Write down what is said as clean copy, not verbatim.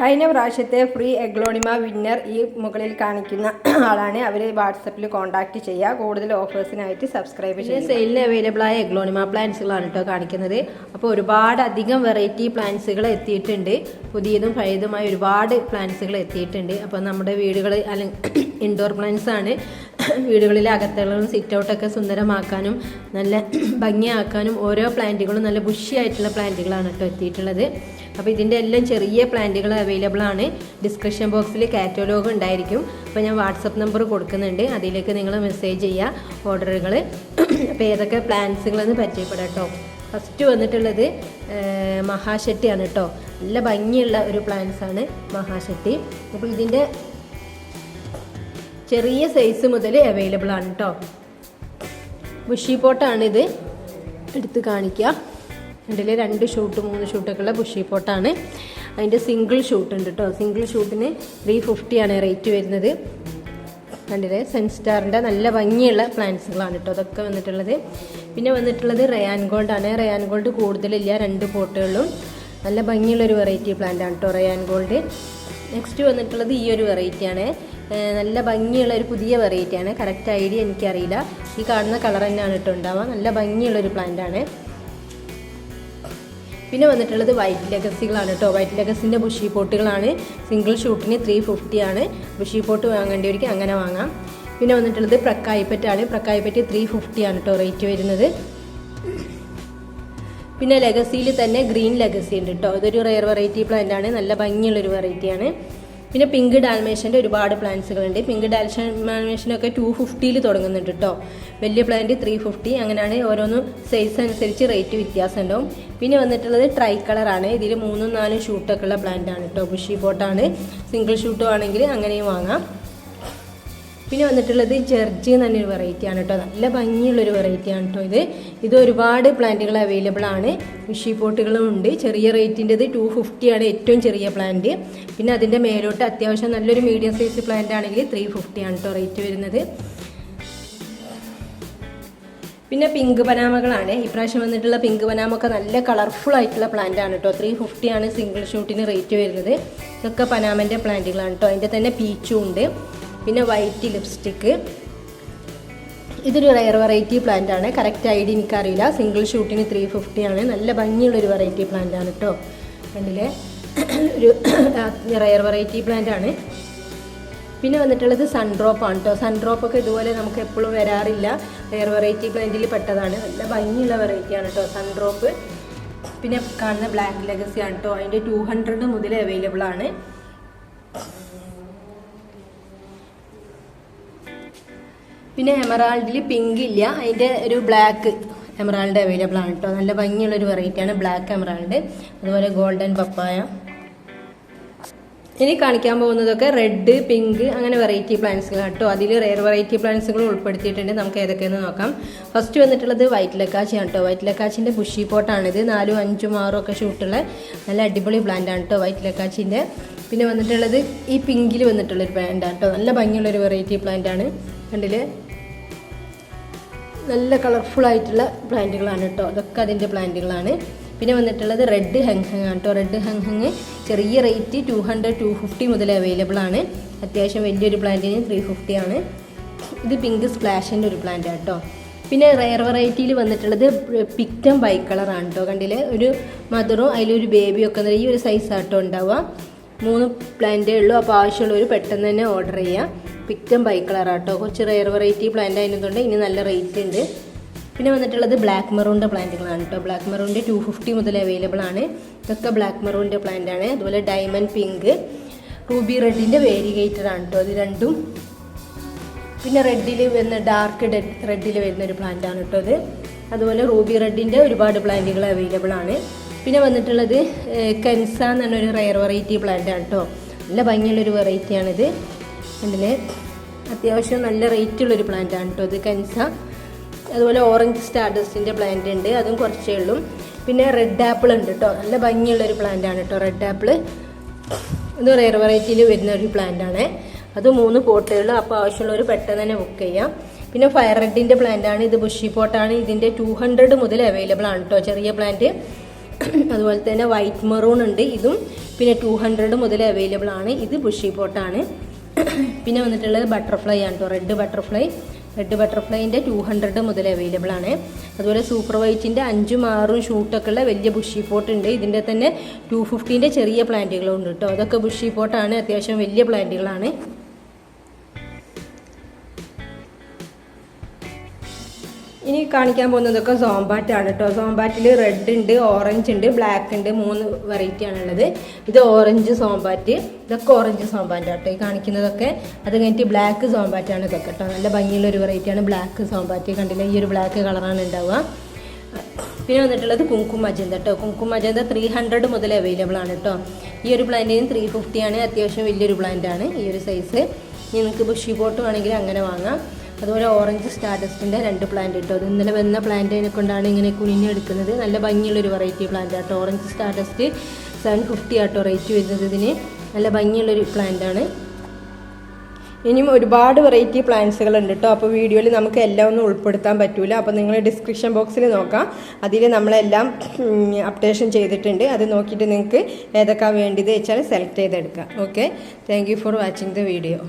കഴിഞ്ഞ പ്രാവശ്യത്തെ free aglaonema winner ഈ മുകളിൽ കാണിക്കുന്ന ആളാണ്. അവർ വാട്സപ്പിൽ കോൺടാക്ട് ചെയ്യുക. കൂടുതൽ ഓഫേഴ്സിനായിട്ട് സബ്സ്ക്രൈബ് ചെയ്യുക. സെയിലിന് അവൈലബിൾ ആയ എഗ്ലോണിമ പ്ലാന്റ്സുകളാണ് കേട്ടോ കാണിക്കുന്നത്. അപ്പോൾ ഒരുപാട് അധികം വെറൈറ്റി പ്ലാന്റ്സുകൾ എത്തിയിട്ടുണ്ട്. പുതിയതും പഴയതുമായ ഒരുപാട് പ്ലാന്റ്സുകൾ എത്തിയിട്ടുണ്ട്. അപ്പോൾ നമ്മുടെ വീടുകൾ അല്ലെങ്കിൽ ഇൻഡോർ പ്ലാന്റ്സ് ആണ്. വീടുകളിലെ അകത്തളവും സിറ്റ് ഔട്ടൊക്കെ സുന്ദരമാക്കാനും നല്ല ഭംഗിയാക്കാനും ഓരോ പ്ലാന്റുകളും നല്ല ബുഷിയായിട്ടുള്ള പ്ലാന്റുകളാണ് കേട്ടോ എത്തിയിട്ടുള്ളത്. അപ്പോൾ ഇതിൻ്റെ എല്ലാം ചെറിയ പ്ലാന്റുകൾ അവൈലബിൾ ആണ്. ഡിസ്ക്രിപ്ഷൻ ബോക്സിൽ കാറ്റലോഗ് ഉണ്ടായിരിക്കും. അപ്പോൾ ഞാൻ വാട്സപ്പ് നമ്പർ കൊടുക്കുന്നുണ്ട്, അതിലേക്ക് നിങ്ങൾ മെസ്സേജ് ചെയ്യുക ഓർഡറുകൾ. അപ്പോൾ ഏതൊക്കെ പ്ലാന്റ്സുകളെന്ന് പരിചയപ്പെടാം കേട്ടോ. ഫസ്റ്റ് വന്നിട്ടുള്ളത് മഹാശക്തിയാണ് കേട്ടോ. നല്ല ഭംഗിയുള്ള ഒരു പ്ലാന്റ്സ് ആണ് മഹാശക്തി. അപ്പോൾ ഇതിൻ്റെ ചെറിയ സൈസ് മുതൽ അവൈലബിൾ ആണ് കേട്ടോ. ബുഷി പോട്ടാണിത്, എടുത്ത് കാണിക്കുക. ഇതിൽ 2 ഷൂട്ട് 3 ഷൂട്ടൊക്കെ ഉള്ള ബുഷി പോട്ടാണ്. അതിൻ്റെ സിംഗിൾ ഷൂട്ട് ഉണ്ട് കേട്ടോ. സിംഗിൾ ഷൂട്ടിന് 350 ആണ് റേറ്റ് വരുന്നത്. കണ്ടില്ലേ, സെൻസ്റ്റാറിൻ്റെ നല്ല ഭംഗിയുള്ള പ്ലാന്റ്സുകളാണ് കേട്ടോ അതൊക്കെ വന്നിട്ടുള്ളത്. പിന്നെ വന്നിട്ടുള്ളത് റയാൻ ഗോൾഡ് ആണ്. റയാൻ ഗോൾഡ് കൂടുതലില്ല, 2 പോട്ടുകളിലും നല്ല ഭംഗിയുള്ളൊരു വെറൈറ്റി പ്ലാന്റ് ആണ് കേട്ടോ റയാൻ ഗോൾഡ്. നെക്സ്റ്റ് വന്നിട്ടുള്ളത് ഈ ഒരു വെറൈറ്റിയാണ്. നല്ല ഭംഗിയുള്ള ഒരു പുതിയ വെറൈറ്റിയാണ്. കറക്റ്റ് ഐഡിയ എനിക്കറിയില്ല. ഈ കാണുന്ന കളർ തന്നെയാണ് കേട്ടോ ഉണ്ടാവുക. നല്ല ഭംഗിയുള്ളൊരു പ്ലാന്റ് ആണ്. പിന്നെ വന്നിട്ടുള്ളത് വൈറ്റ് ലെഗസികളാണ് കേട്ടോ. വൈറ്റ് ലെഗസിൻ്റെ ബുഷി പോട്ടുകളാണ്. സിംഗിൾ ഷൂട്ടിന് 350 ആണ്. ബുഷി പോട്ട് വാങ്ങേണ്ടവർക്ക് അങ്ങനെ വാങ്ങാം. പിന്നെ വന്നിട്ടുള്ളത് പ്രക്കായിപ്പറ്റാണ്. പ്രക്കായിപ്പറ്റ് 350 ആണ് കേട്ടോ റേറ്റ് വരുന്നത്. പിന്നെ ലെഗസിയിൽ തന്നെ ഗ്രീൻ ലെഗസി ഉണ്ട് കേട്ടോ. ഇതൊരു റെയർ വെറൈറ്റി പ്ലാന്റ് ആണ്. നല്ല ഭംഗിയുള്ളൊരു വെറൈറ്റിയാണ്. പിന്നെ പിങ്ക് ഡാൽമേഷൻ്റെ ഒരുപാട് പ്ലാന്റ്സുകളുണ്ട്. പിങ്ക് ഡാൽമേഷനൊക്കെ 250 തുടങ്ങുന്നുണ്ട് കേട്ടോ. വലിയ പ്ലാന്റ് 350, അങ്ങനെയാണ് ഓരോന്നും സൈസ് അനുസരിച്ച് റേറ്റ് വ്യത്യാസം ഉണ്ടാവും. പിന്നെ വന്നിട്ടുള്ളത് ട്രൈ കളറാണ്. ഇതിൽ 3-4 ഷൂട്ടൊക്കെ ഉള്ള പ്ലാന്റ് ആണ് കേട്ടോ. ബുഷി പോട്ടാണ്. സിംഗിൾ ഷൂട്ടും ആണെങ്കിൽ അങ്ങനെയും വാങ്ങാം. പിന്നെ വന്നിട്ടുള്ളത് ജെർജി എന്ന് പറഞ്ഞൊരു വെറൈറ്റിയാണ് കേട്ടോ. നല്ല ഭംഗിയുള്ളൊരു വെറൈറ്റിയാണ് കേട്ടോ ഇത് ഒരുപാട് പ്ലാന്റുകൾ അവൈലബിൾ ആണ്. ബുഷി പോട്ടുകളും ഉണ്ട്. ചെറിയ റേറ്റിൻ്റെത് 250 ആണ് ഏറ്റവും ചെറിയ പ്ലാന്റ്. പിന്നെ അതിൻ്റെ മേലോട്ട് അത്യാവശ്യം നല്ലൊരു മീഡിയം സൈസ് പ്ലാന്റ് ആണെങ്കിൽ 350 ആണ് കേട്ടോ റേറ്റ് വരുന്നത്. പിന്നെ പിങ്ക് പനാമകളാണ്. ഇപ്രാവശ്യം വന്നിട്ടുള്ള പിങ്ക് പനാമൊക്കെ നല്ല കളർഫുൾ ആയിട്ടുള്ള പ്ലാന്റ് ആണ് കേട്ടോ. 350 ആണ് സിംഗിൾ ഷൂട്ടിന് റേറ്റ് വരുന്നത്. ഇതൊക്കെ പനാമൻ്റെ പ്ലാന്റുകളാണ് കേട്ടോ. അതിൻ്റെ തന്നെ പീച്ചും ഉണ്ട്. പിന്നെ വൈറ്റ് ലിപ്സ്റ്റിക്ക്, ഇതൊരു റെയർ വെറൈറ്റി പ്ലാന്റ് ആണ്. കറക്റ്റ് ഐഡിയ എനിക്കറിയില്ല. സിംഗിൾ ഷൂട്ടിന് 350 ആണ്. നല്ല ഭംഗിയുള്ളൊരു വെറൈറ്റി പ്ലാന്റ് ആണ് കേട്ടോ. കണ്ടില്ലേ, ഒരു റെയർ വെറൈറ്റി പ്ലാന്റ് ആണ്. പിന്നെ വന്നിട്ടുള്ളത് സൺഡ്രോപ്പ് ആണ് കേട്ടോ. സൺഡ്രോപ്പൊക്കെ ഇതുപോലെ നമുക്ക് എപ്പോഴും വരാറില്ല. റെയർ വെറൈറ്റി പ്ലാന്റിൽ പെട്ടതാണ്. നല്ല ഭംഗിയുള്ള വെറൈറ്റി ആണ് കേട്ടോ സൺഡ്രോപ്പ്. പിന്നെ കാണുന്ന ബ്ലാക്ക് ലെഗസി ആണ് കേട്ടോ. അതിൻ്റെ 200 മുതൽ അവൈലബിൾ ആണ്. പിന്നെ എമറാൾഡിൽ പിങ്ക് ഇല്ല, അതിൻ്റെ ഒരു ബ്ലാക്ക് എമറാൾഡ് അവൈലബിൾ ആണ് കേട്ടോ. നല്ല ഭംഗിയുള്ളൊരു വെറൈറ്റിയാണ് ബ്ലാക്ക് എമറാൾഡ്. അതുപോലെ ഗോൾഡൻ പപ്പായ. ഇനി കാണിക്കാൻ പോകുന്നതൊക്കെ റെഡ്, പിങ്ക് അങ്ങനെ വെറൈറ്റി പ്ലാന്റ്സുകളാണ് കേട്ടോ. അതിൽ റെയർ വെറൈറ്റി പ്ലാന്റ്സുകൾ ഉൾപ്പെടുത്തിയിട്ടുണ്ട്. നമുക്ക് ഏതൊക്കെയെന്ന് നോക്കാം. ഫസ്റ്റ് വന്നിട്ടുള്ളത് വൈറ്റ് ലക്കാച്ചിയാണ് കേട്ടോ. White ലക്കാച്ചിൻ്റെ bushy പോട്ടാണിത്. 4, 5, 6 ഒക്കെ ഷൂട്ടുള്ള നല്ല അടിപൊളി പ്ലാന്റ് ആണ് കേട്ടോ വൈറ്റ് ലക്കാച്ചിൻ്റെ. പിന്നെ വന്നിട്ടുള്ളത് ഈ പിങ്കിൽ വന്നിട്ടുള്ളൊരു പ്ലാന്റ് ആണ് കേട്ടോ. നല്ല ഭംഗിയുള്ളൊരു വെറൈറ്റി പ്ലാന്റ് ആണ്. കണ്ടില്ലേ, നല്ല കളർഫുൾ ആയിട്ടുള്ള പ്ലാന്റുകളാണ് കേട്ടോ. അതൊക്കെ അതിൻ്റെ പ്ലാന്റുകളാണ്. പിന്നെ വന്നിട്ടുള്ളത് റെഡ് ഹെങ്ഹങ് ആണ് കേട്ടോ. റെഡ് ഹെങ്ഹങ് ചെറിയ റേറ്റ് 200-250 മുതൽ അവൈലബിൾ ആണ്. അത്യാവശ്യം വലിയൊരു പ്ലാന്റിന് 350 ആണ്. ഇത് പിങ്ക് സ്പ്ലാഷിൻ്റെ ഒരു പ്ലാന്റ് ആണ് കേട്ടോ. പിന്നെ റെയർ വെറൈറ്റിയിൽ വന്നിട്ടുള്ളത് പിക്റ്റം ബൈ കളറാണ് കേട്ടോ. കണ്ടില്ലേ, ഒരു മദറും അതിലൊരു ബേബിയും ഒക്കെ ഈ ഒരു സൈസ് ആട്ടോ ഉണ്ടാവുക. 3 പ്ലാന്റേ ഉള്ളൂ. അപ്പോൾ ആവശ്യമുള്ളവർ പെട്ടെന്ന് തന്നെ ഓർഡർ ചെയ്യുക. പിക്റ്റം ബൈ കളറാട്ടോ. കുറച്ച് റെയർ വെറൈറ്റി പ്ലാന്റ് ആയതുകൊണ്ട് ഇനി നല്ല റേറ്റ് ഉണ്ട്. പിന്നെ വന്നിട്ടുള്ളത് ബ്ലാക്ക് മെറൂണിൻ്റെ പ്ലാന്റുകളാണ് കേട്ടോ. ബ്ലാക്ക് മെറൂണിൻ്റെ 250 മുതൽ അവൈലബിൾ ആണ്. ഇതൊക്കെ ബ്ലാക്ക് മെറൂണിൻ്റെ പ്ലാന്റ് ആണ്. അതുപോലെ ഡയമണ്ട് പിങ്ക്, റൂബി റെഡിൻ്റെ വേരിഗേറ്റഡ് ആണ് കേട്ടോ ഇത് രണ്ടും. പിന്നെ റെഡിൽ വരുന്ന ഡാർക്ക് റെഡിൽ വരുന്ന ഒരു പ്ലാന്റ് ആണ് കേട്ടോ ഇത്. അതുപോലെ റൂബി റെഡിൻ്റെ ഒരുപാട് പ്ലാന്റുകൾ അവൈലബിൾ ആണ്. പിന്നെ വന്നിട്ടുള്ളത് കൻസ എന്ന് പറഞ്ഞൊരു റെയർ വെറൈറ്റി പ്ലാന്റ് ആണ് കേട്ടോ. നല്ല ഭംഗിയുള്ളൊരു വെറൈറ്റിയാണിത്. അതിൽ അത്യാവശ്യം നല്ല റേറ്റുള്ളൊരു പ്ലാന്റ് ആണ് കേട്ടോ ഇത് കൻസ. അതുപോലെ ഓറഞ്ച് സ്റ്റാർഡസ്റ്റിൻ്റെ പ്ലാന്റ് ഉണ്ട്, അതും കുറച്ചേ ഉള്ളൂ. പിന്നെ റെഡ് ആപ്പിൾ ഉണ്ട് കേട്ടോ. നല്ല ഭംഗിയുള്ളൊരു പ്ലാന്റ് ആണ് കേട്ടോ റെഡ് ആപ്പിൾ. ഇത് റെയർ വെറൈറ്റിയിൽ വരുന്ന ഒരു പ്ലാന്റ് ആണ്. അത് 3 പോട്ടുകൾ. അപ്പോൾ ആവശ്യമുള്ളവർ പെട്ടെന്ന് തന്നെ ബുക്ക് ചെയ്യാം. പിന്നെ ഫയർ റെഡിൻ്റെ പ്ലാന്റ് ആണ്. ഇത് ബുഷി പോട്ടാണ്. ഇതിൻ്റെ 200 മുതൽ അവൈലബിൾ ആണ് കേട്ടോ ചെറിയ പ്ലാന്റ്. അതുപോലെ തന്നെ വൈറ്റ് മെറൂൺ ഉണ്ട്, ഇതും പിന്നെ 200 മുതൽ അവൈലബിൾ ആണ്. ഇത് ബുഷി പോട്ടാണ്. പിന്നെ വന്നിട്ടുള്ളത് ബട്ടർഫ്ലൈ ആണ് കേട്ടോ, റെഡ് ബട്ടർഫ്ലൈൻ്റെ 200 മുതൽ അവൈലബിൾ ആണ്. അതുപോലെ സൂപ്പർ വൈറ്റിൻ്റെ 5ഉം 6ഉം ഷൂട്ടൊക്കെ ഉള്ള വലിയ ബുഷി പോട്ട് ഉണ്ട്. ഇതിൻ്റെ തന്നെ 250ൻ്റെ ചെറിയ പ്ലാന്റുകളും ഉണ്ട് കേട്ടോ. അതൊക്കെ ബുഷി പോട്ടാണ്, അത്യാവശ്യം വലിയ പ്ലാന്റുകളാണ്. ഇനി കാണിക്കാൻ പോകുന്നതൊക്കെ സോംബാറ്റാണ് കേട്ടോ. സോംബാറ്റിൽ റെഡ് ഉണ്ട്, ഓറഞ്ച് ഉണ്ട്, ബ്ലാക്ക് ഉണ്ട്, 3 വെറൈറ്റി ആണുള്ളത്. ഇത് ഓറഞ്ച് സോംബാറ്റ്, ഇതൊക്കെ ഓറഞ്ച് സോംബാറ്റ് കേട്ടോ ഈ കാണിക്കുന്നതൊക്കെ. അത് കഴിഞ്ഞിട്ട് ബ്ലാക്ക് സോംബാറ്റാണ് ഇതൊക്കെ കേട്ടോ. നല്ല ഭംഗിയുള്ള ഒരു വെറൈറ്റിയാണ് ബ്ലാക്ക് സോംബാറ്റ്. കണ്ടില്ല, ഈ ഒരു ബ്ലാക്ക് കളറാണ് ഉണ്ടാവുക. പിന്നെ വന്നിട്ടുള്ളത് കുങ്കും മജന്ത കേട്ടോ. കുങ്കും മജന്ത 300 മുതൽ അവൈലബിൾ ആണ് കേട്ടോ. ഈ ഒരു പ്ലാന്റിന് 350 ആണ്. അത്യാവശ്യം വലിയൊരു പ്ലാന്റാണ് ഈ ഒരു സൈസ്. നിങ്ങൾക്ക് ബുഷി പോട്ട് വേണമെങ്കിൽ അങ്ങനെ വാങ്ങാം. അതുപോലെ ഓറഞ്ച് സ്റ്റാർഡസ്റ്റിൻ്റെ 2 പ്ലാന്റ് കേട്ടോ. അത് ഇന്നലെ വന്ന പ്ലാന്റിനെ കൊണ്ടാണ് ഇങ്ങനെ കുനിഞ്ഞെടുക്കുന്നത്. നല്ല ഭംഗിയുള്ളൊരു വെറൈറ്റി പ്ലാന്റ് ആട്ടോ. ഓറഞ്ച് സ്റ്റാർഡസ്റ്റ് 750 ആട്ടോ റേറ്റ് വരുന്നത് ഇതിന്. നല്ല ഭംഗിയുള്ളൊരു പ്ലാന്റാണ്. ഇനിയും ഒരുപാട് വെറൈറ്റി പ്ലാന്റ്സുകൾ ഉണ്ട് കേട്ടോ. അപ്പോൾ വീഡിയോയിൽ നമുക്ക് എല്ലാം ഒന്നും ഉൾപ്പെടുത്താൻ പറ്റില്ല. അപ്പോൾ നിങ്ങൾ ഡിസ്ക്രിപ്ഷൻ ബോക്സിൽ നോക്കാം, അതിൽ നമ്മളെല്ലാം അപ്ഡേഷൻ ചെയ്തിട്ടുണ്ട്. അത് നോക്കിയിട്ട് നിങ്ങൾക്ക് ഏതൊക്കെയാണ് വേണ്ടത് വെച്ചാൽ സെലക്ട് ചെയ്തെടുക്കാം. Okay, thank you for watching the video.